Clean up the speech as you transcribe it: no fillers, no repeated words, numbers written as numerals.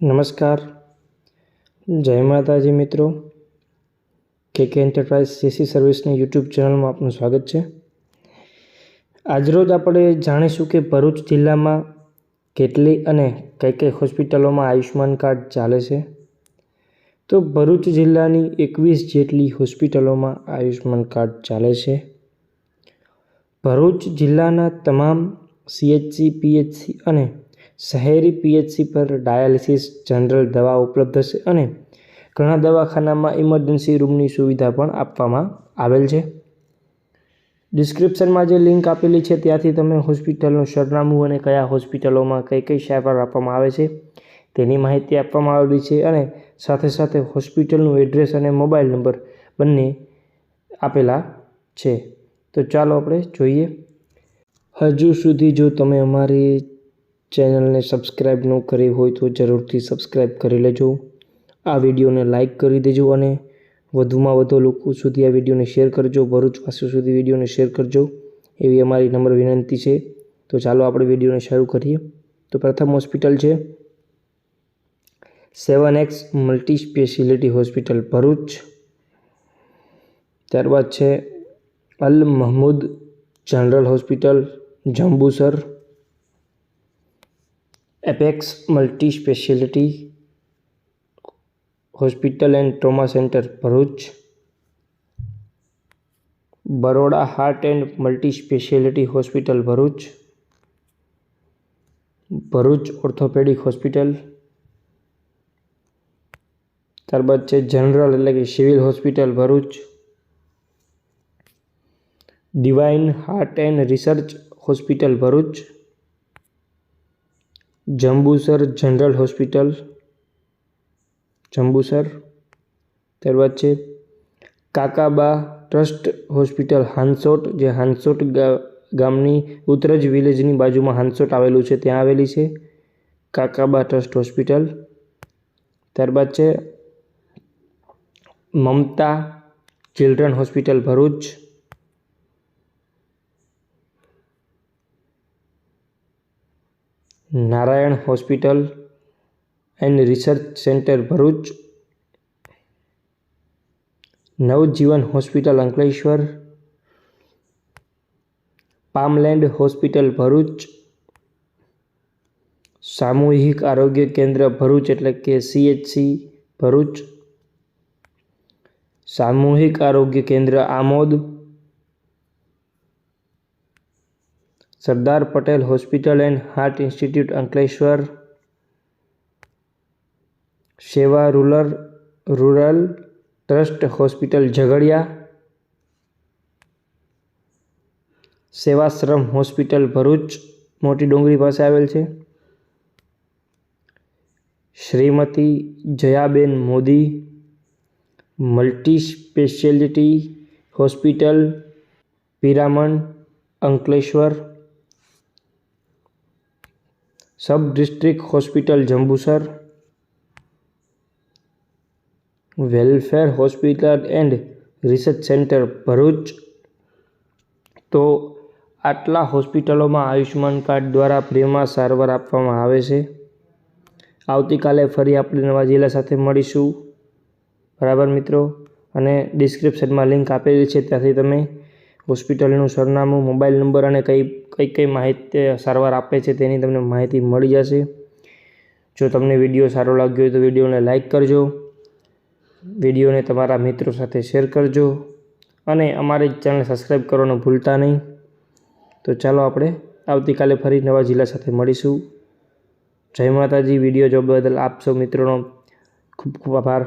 નમસ્કાર, જય માતાજી મિત્રો. KK એન્ટરપ્રાઇઝ CC સર્વિસની યુટ્યુબ ચેનલમાં આપનું સ્વાગત છે. આજરોજ આપણે જાણીશું કે ભરૂચ જિલ્લામાં કેટલી અને કઈ હોસ્પિટલોમાં આયુષ્માન કાર્ડ ચાલે છે. તો ભરૂચ જિલ્લાની 21 જેટલી હોસ્પિટલોમાં આયુષ્માન કાર્ડ ચાલે છે. ભરૂચ જિલ્લાના તમામ CHC, PHC અને શહેરી PHC પર ડાયાલિસિસ, જનરલ દવા ઉપલબ્ધ છે અને ઘણા દવાખાનામાં ઇમરજન્સી રૂમની સુવિધા પણ આપવામાં આવેલ છે. ડિસ્ક્રિપ્શનમાં જે લિંક આપેલી છે ત્યાંથી તમે હોસ્પિટલનું સરનામું અને કયા હોસ્પિટલોમાં કઈ સારવાર આપવામાં આવે છે તેની માહિતી આપવામાં આવેલી છે અને સાથે સાથે હોસ્પિટલનું એડ્રેસ અને મોબાઈલ નંબર બંને આપેલા છે. તો ચાલો આપણે જોઈએ. હજુ સુધી જો તમે અમારી ચેનલને સબસ્ક્રાઈબ ન કરી હોય તો જરૂરથી સબસ્ક્રાઈબ કરી લેજો. આ વિડીયોને લાઈક કરી દેજો અને વધુમાં વધુ લોકો સુધી આ વિડીયોને શેર કરજો. ભરૂચવાસીઓ સુધી વિડીયોને શેર કરજો એવી અમારી નમ્ર વિનંતી છે. તો ચાલો આપણે વિડીયોને શરૂ કરીએ. તો પ્રથમ હોસ્પિટલ છે 7X multi speciality hospital Bharuch. ત્યારબાદ છે Al Mahmood general hospital Jambusar. Apex multi speciality hospital and trauma centre Bharuch. Baroda heart and multi speciality hospital Bharuch. Bharuch orthopaedic hospital. ત્યારબાદ છે જનરલ એટલે કે civil hospital Bharuch. Divine heart and research hospital Bharuch. Jambusar general hospital Jambusar. ત્યારબાદ છે Kakaba trust hospital Hansot, જે હાંસોટ ગામની ઉત્તરજ વિલેજની બાજુમાં હાંસોટ આવેલું છે ત્યાં આવેલી છે કાકાબા ટ્રસ્ટ હોસ્પિટલ. ત્યારબાદ છે Mamata children hospital Bharuch. Narayan hospital and research centre Bharuch. Navjivan hospital Ankleshwar. Palmland hospital Bharuch. સામૂહિક આરોગ્ય કેન્દ્ર ભરૂચ એટલે કે CHC ભરૂચ. સામૂહિક આરોગ્ય કેન્દ્ર Amod. Sardar Patel hospital and heart institute Ankleshwar. સેવા રૂરલ ટ્રસ્ટ હોસ્પિટલ ઝઘડિયા. સેવાશ્રમ હોસ્પિટલ ભરૂચ મોટી ડુંગરી પાસે આવેલ છે. Shrimati Jayaben Modi multi speciality hospital Piraman Ankleshwar. Sub district hospital Jambusar. Welfare hospital and research centre Bharuch. તો આટલા હોસ્પિટલોમાં આયુષ્માન કાર્ડ દ્વારા ફ્રીમાં સારવાર આપવામાં આવે છે. આવતીકાલે ફરી આપણે નવા જિલ્લા સાથે મળીશું. બરાબર મિત્રો. અને ડિસ્ક્રિપ્શનમાં લિંક આપેલી છે ત્યાંથી તમે હોસ્પિટલનું સરનામું, મોબાઈલ નંબર અને કઈ માહિતી સારવાર આપે છે તેની તમને માહિતી મળી જશે. જો તમને વિડીયો સારો લાગ્યો હોય તો વિડીયોને લાઈક કરજો, વિડીયોને તમારા મિત્રો સાથે શેર કરજો અને અમારી ચેનલ સબસ્ક્રાઈબ કરવાનું ભૂલતા નહીં. તો ચાલો આપણે આવતીકાલે ફરી નવા જિલ્લા સાથે મળીશું. જય માતાજી. વિડીયો જોવા બદલ આપ સૌ મિત્રોનો ખૂબ ખૂબ આભાર.